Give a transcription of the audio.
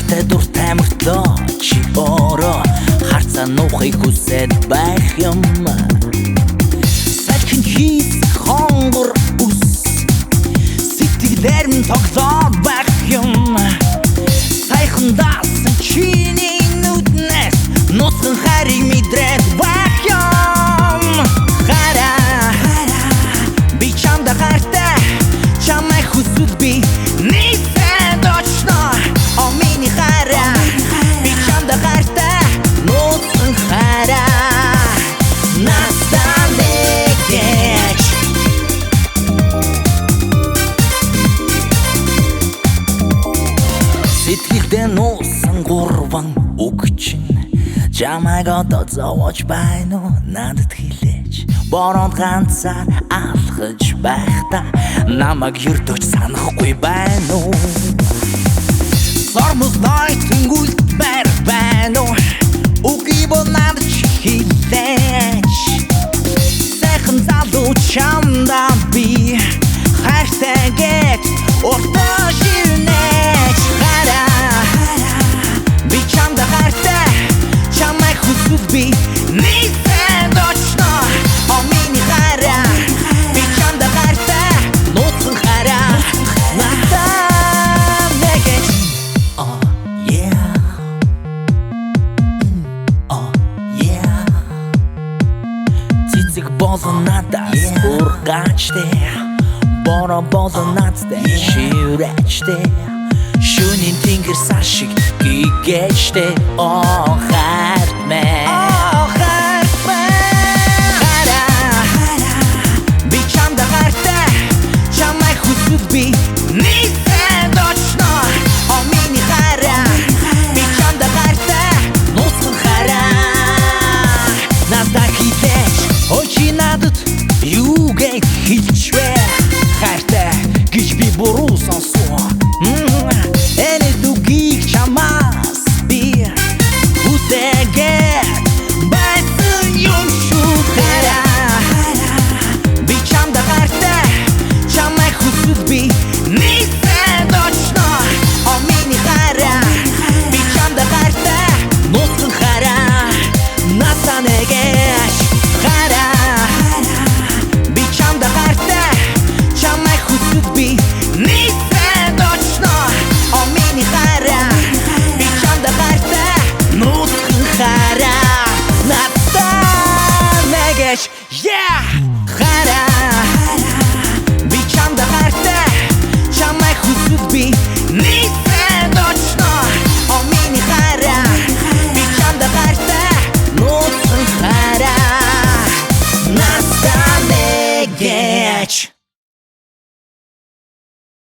хайртай дуртай мөртлөө чи өөрөө харцаа нуухыг хүсэж байх юм. Салхин хийх хонгор ус сэтгэлээр нь тоглоод байх юм. Сайхан даасан чиний нүднээс нуцхан хайрыг мэдрээд байх юм. Хараа би чамд хайртай чамайг хүсвэл би нийцээд очно. О миний хараа би чамд хайртай нуцхан хараа настане гэж. Сэтгэлдээ нуусан гурван үг чинь чамайг одоо зовоож байна уу надад хэлээч. Бороонд ганцаар алхаж байхдаа намайг ердөөч санахгүй байна уу? Сормос нойтон үлдмээр байна уу? Үгүй бол надад чи хэлээч. Сайхан залуу чамдаа би хайртай гэж уртаа шивнээч. Би чамд хайртай чамайг хүсвэл би нийцээд очно. О миний хараа би чамд хайртай нуцхан хараа настане гэж. Oh yeah oh yeah цэцэг болон надаас ургаачтэй бороо болон надтай шиврэчтэй шөнийн тэнгэр сар шиг гэгчтэй.